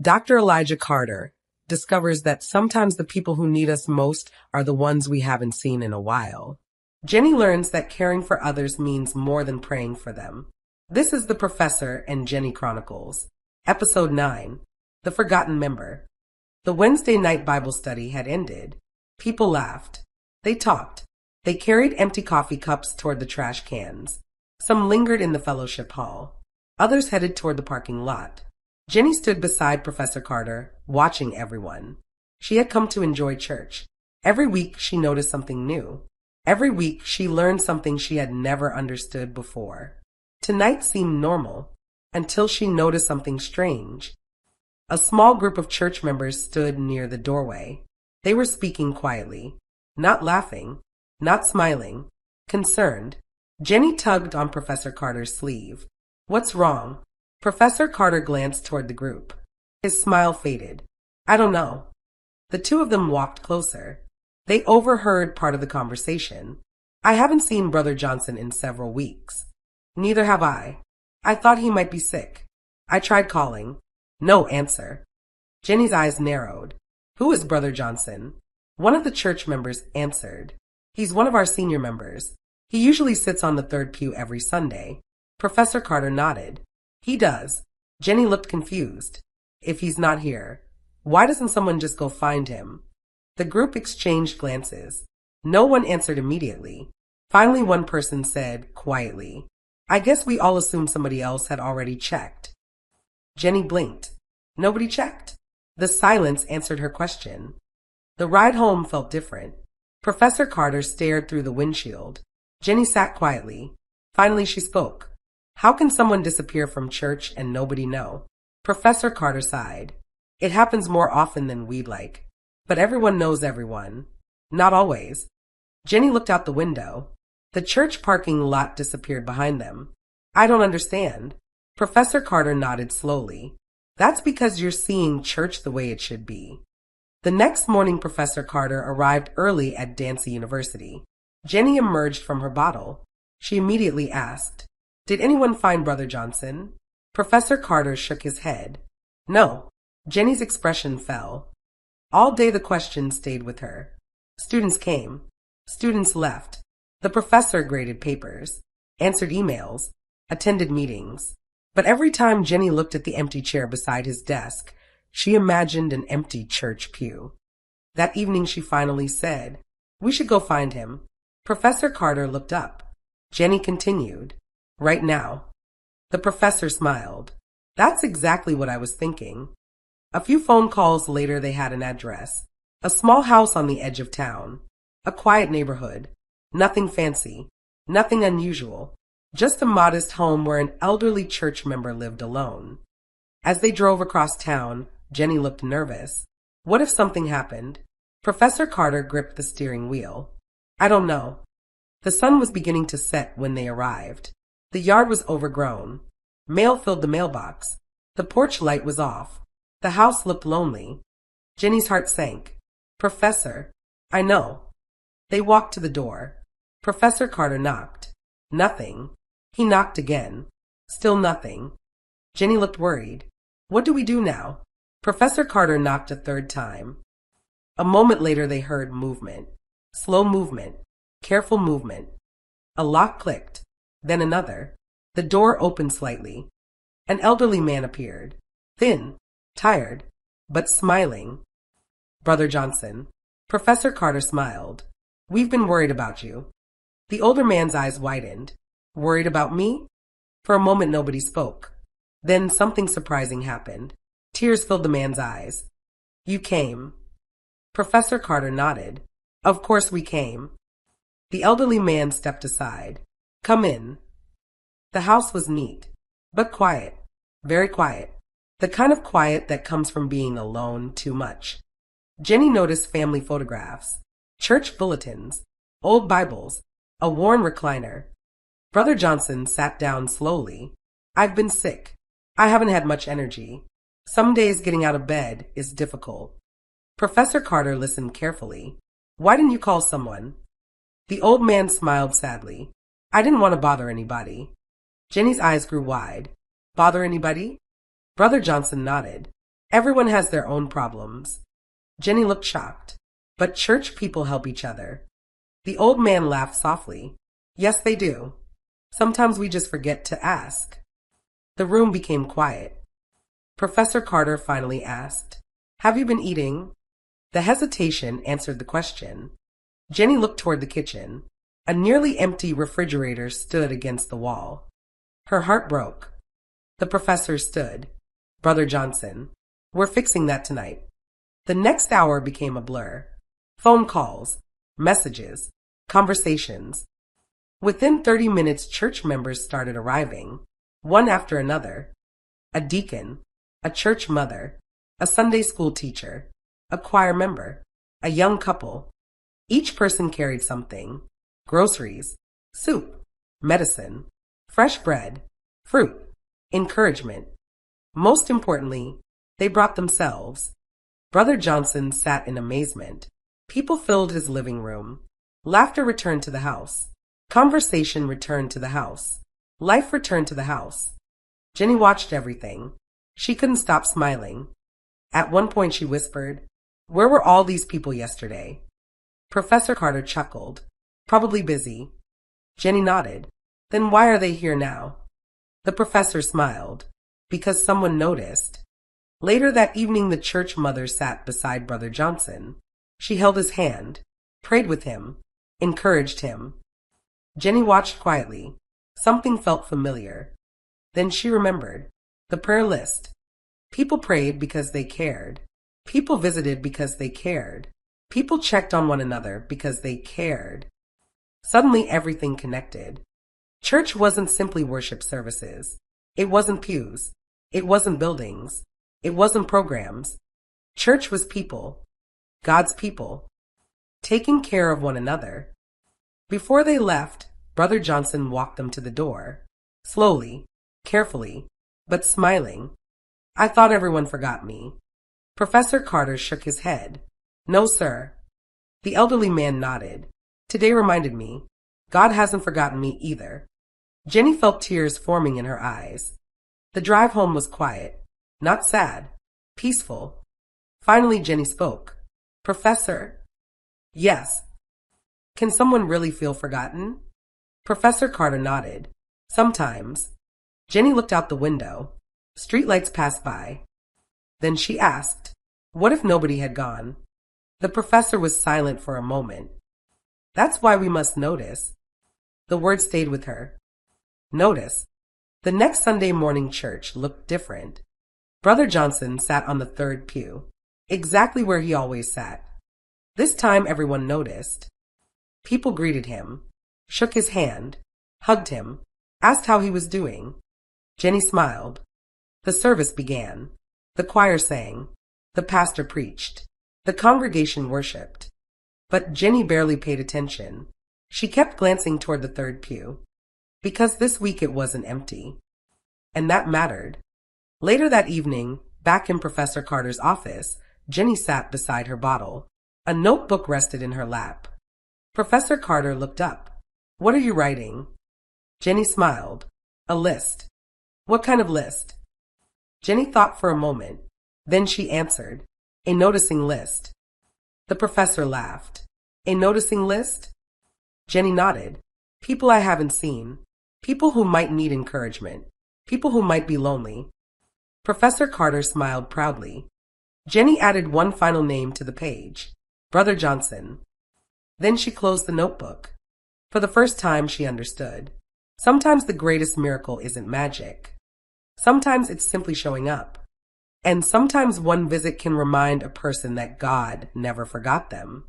Dr. Elijah Carter discovers that sometimes the people who need us most are the ones we haven't seen in a while. Jennie learns that caring for others means more than praying for them. This is the Professor and Jennie Chronicles, Episode 9, The Forgotten Member. The Wednesday night Bible study had ended. People laughed. They talked. They carried empty coffee cups toward the trash cans. Some lingered in the fellowship hall. Others headed toward the parking lot. Jennie stood beside Professor Carter, watching everyone. She had come to enjoy church. Every week she noticed something new. Every week she learned something she had never understood before. Tonight seemed normal, until she noticed something strange. A small group of church members stood near the doorway. They were speaking quietly, not laughing, not smiling, concerned. Jennie tugged on Professor Carter's sleeve. "What's wrong?" Professor Carter glanced toward the group. His smile faded. "I don't know." The two of them walked closer. They overheard part of the conversation. "I haven't seen Brother Johnson in several weeks." "Neither have I. I thought he might be sick. I tried calling." No answer. Jennie's eyes narrowed. "Who is Brother Johnson?" One of the church members answered. "He's one of our senior members. He usually sits on the third pew every Sunday." Professor Carter nodded. "He does." Jennie looked confused. "If he's not here, why doesn't someone just go find him?" The group exchanged glances. No one answered immediately. Finally, one person said, quietly, "I guess we all assumed somebody else had already checked." Jennie blinked. Nobody checked. The silence answered her question. The ride home felt different. Professor Carter stared through the windshield. Jennie sat quietly. Finally she spoke. "How can someone disappear from church and nobody know?" Professor Carter sighed. "It happens more often than we'd like. But everyone knows everyone. Not always." Jennie looked out the window. The church parking lot disappeared behind them. "I don't understand." Professor Carter nodded slowly. "That's because you're seeing church the way it should be." The next morning, Professor Carter arrived early at Dancy University. Jennie emerged from her bottle. She immediately asked, "Did anyone find Brother Johnson?" Professor Carter shook his head. "No." Jennie's expression fell. All day the question stayed with her. Students came. Students left. The professor graded papers, answered emails, attended meetings. But every time Jennie looked at the empty chair beside his desk, she imagined an empty church pew. That evening she finally said, "We should go find him." Professor Carter looked up. Jennie continued, "Right now." The professor smiled. "That's exactly what I was thinking." A few phone calls later they had an address. A small house on the edge of town. A quiet neighborhood. Nothing fancy. Nothing unusual. Just a modest home where an elderly church member lived alone. As they drove across town, Jennie looked nervous. What if something happened? Professor Carter gripped the steering wheel. "I don't know." The sun was beginning to set when they arrived. The yard was overgrown. Mail filled the mailbox. The porch light was off. The house looked lonely. Jennie's heart sank. "Professor." "I know." They walked to the door. Professor Carter knocked. Nothing. He knocked again. Still nothing. Jennie looked worried. "What do we do now?" Professor Carter knocked a third time. A moment later they heard movement. Slow movement. Careful movement. A lock clicked. Then another. The door opened slightly. An elderly man appeared. Thin. Tired. But smiling. "Brother Johnson." Professor Carter smiled. "We've been worried about you." The older man's eyes widened. "Worried about me?" For a moment nobody spoke. Then something surprising happened. Tears filled the man's eyes. "You came." Professor Carter nodded. "Of course we came." The elderly man stepped aside. "Come in." The house was neat, but quiet. Very quiet. The kind of quiet that comes from being alone too much. Jennie noticed family photographs, church bulletins, old Bibles, a worn recliner. Brother Johnson sat down slowly. "I've been sick. I haven't had much energy. Some days getting out of bed is difficult." Professor Carter listened carefully. "Why didn't you call someone?" The old man smiled sadly. "I didn't want to bother anybody." Jennie's eyes grew wide. "Bother anybody?" Brother Johnson nodded. Everyone has their own problems. Jennie looked shocked. But church people help each other. The old man laughed softly. Yes, they do. Sometimes we just forget to ask. The room became quiet. Professor Carter finally asked, Have you been eating? The hesitation answered the question. Jennie looked toward the kitchen. A nearly empty refrigerator stood against the wall. Her heart broke. The professor stood. Brother Johnson, we're fixing that tonight. The next hour became a blur. Phone calls, messages, conversations. Within 30 minutes, church members started arriving, one after another. A deacon, a church mother, a Sunday school teacher, a choir member, a young couple. Each person carried something: groceries, soup, medicine, fresh bread, fruit, encouragement. Most importantly, they brought themselves. Brother Johnson sat in amazement. People filled his living room. Laughter returned to the house. Conversation returned to the house. Life returned to the house. Jennie watched everything. She couldn't stop smiling. At one point she whispered, Where were all these people yesterday? Professor Carter chuckled. Probably busy. Jennie nodded. Then why are they here now? The professor smiled. Because someone noticed. Later that evening, the church mother sat beside Brother Johnson. She held his hand, prayed with him, encouraged him. Jennie watched quietly. Something felt familiar. Then she remembered. The prayer list. People prayed because they cared. People visited because they cared. People checked on one another because they cared. Suddenly everything connected. Church wasn't simply worship services. It wasn't pews. It wasn't buildings. It wasn't programs. Church was people. God's people. Taking care of one another. Before they left, Brother Johnson walked them to the door. Slowly, carefully, but smiling. I thought everyone forgot me. Professor Carter shook his head. No, sir. The elderly man nodded. Today reminded me. God hasn't forgotten me either. Jennie felt tears forming in her eyes. The drive home was quiet. Not sad. Peaceful. Finally Jennie spoke. Professor. Yes. Can someone really feel forgotten? Professor Carter nodded. Sometimes. Jennie looked out the window. Streetlights passed by. Then she asked, What if nobody had gone? The professor was silent for a moment. That's why we must notice. The word stayed with her. Notice. The next Sunday morning church looked different. Brother Johnson sat on the third pew, exactly where he always sat. This time everyone noticed. People greeted him, shook his hand, hugged him, asked how he was doing. Jennie smiled. The service began. The choir sang. The pastor preached. The congregation worshipped. But Jennie barely paid attention. She kept glancing toward the third pew. Because this week it wasn't empty. And that mattered. Later that evening, back in Professor Carter's office, Jennie sat beside her bottle. A notebook rested in her lap. Professor Carter looked up. What are you writing? Jennie smiled. A list. What kind of list? Jennie thought for a moment. Then she answered. A noticing list. The professor laughed. A noticing list? Jennie nodded. People I haven't seen. People who might need encouragement. People who might be lonely. Professor Carter smiled proudly. Jennie added one final name to the page. Brother Johnson. Then she closed the notebook. For the first time she understood. Sometimes the greatest miracle isn't magic. Sometimes it's simply showing up. And sometimes one visit can remind a person that God never forgot them.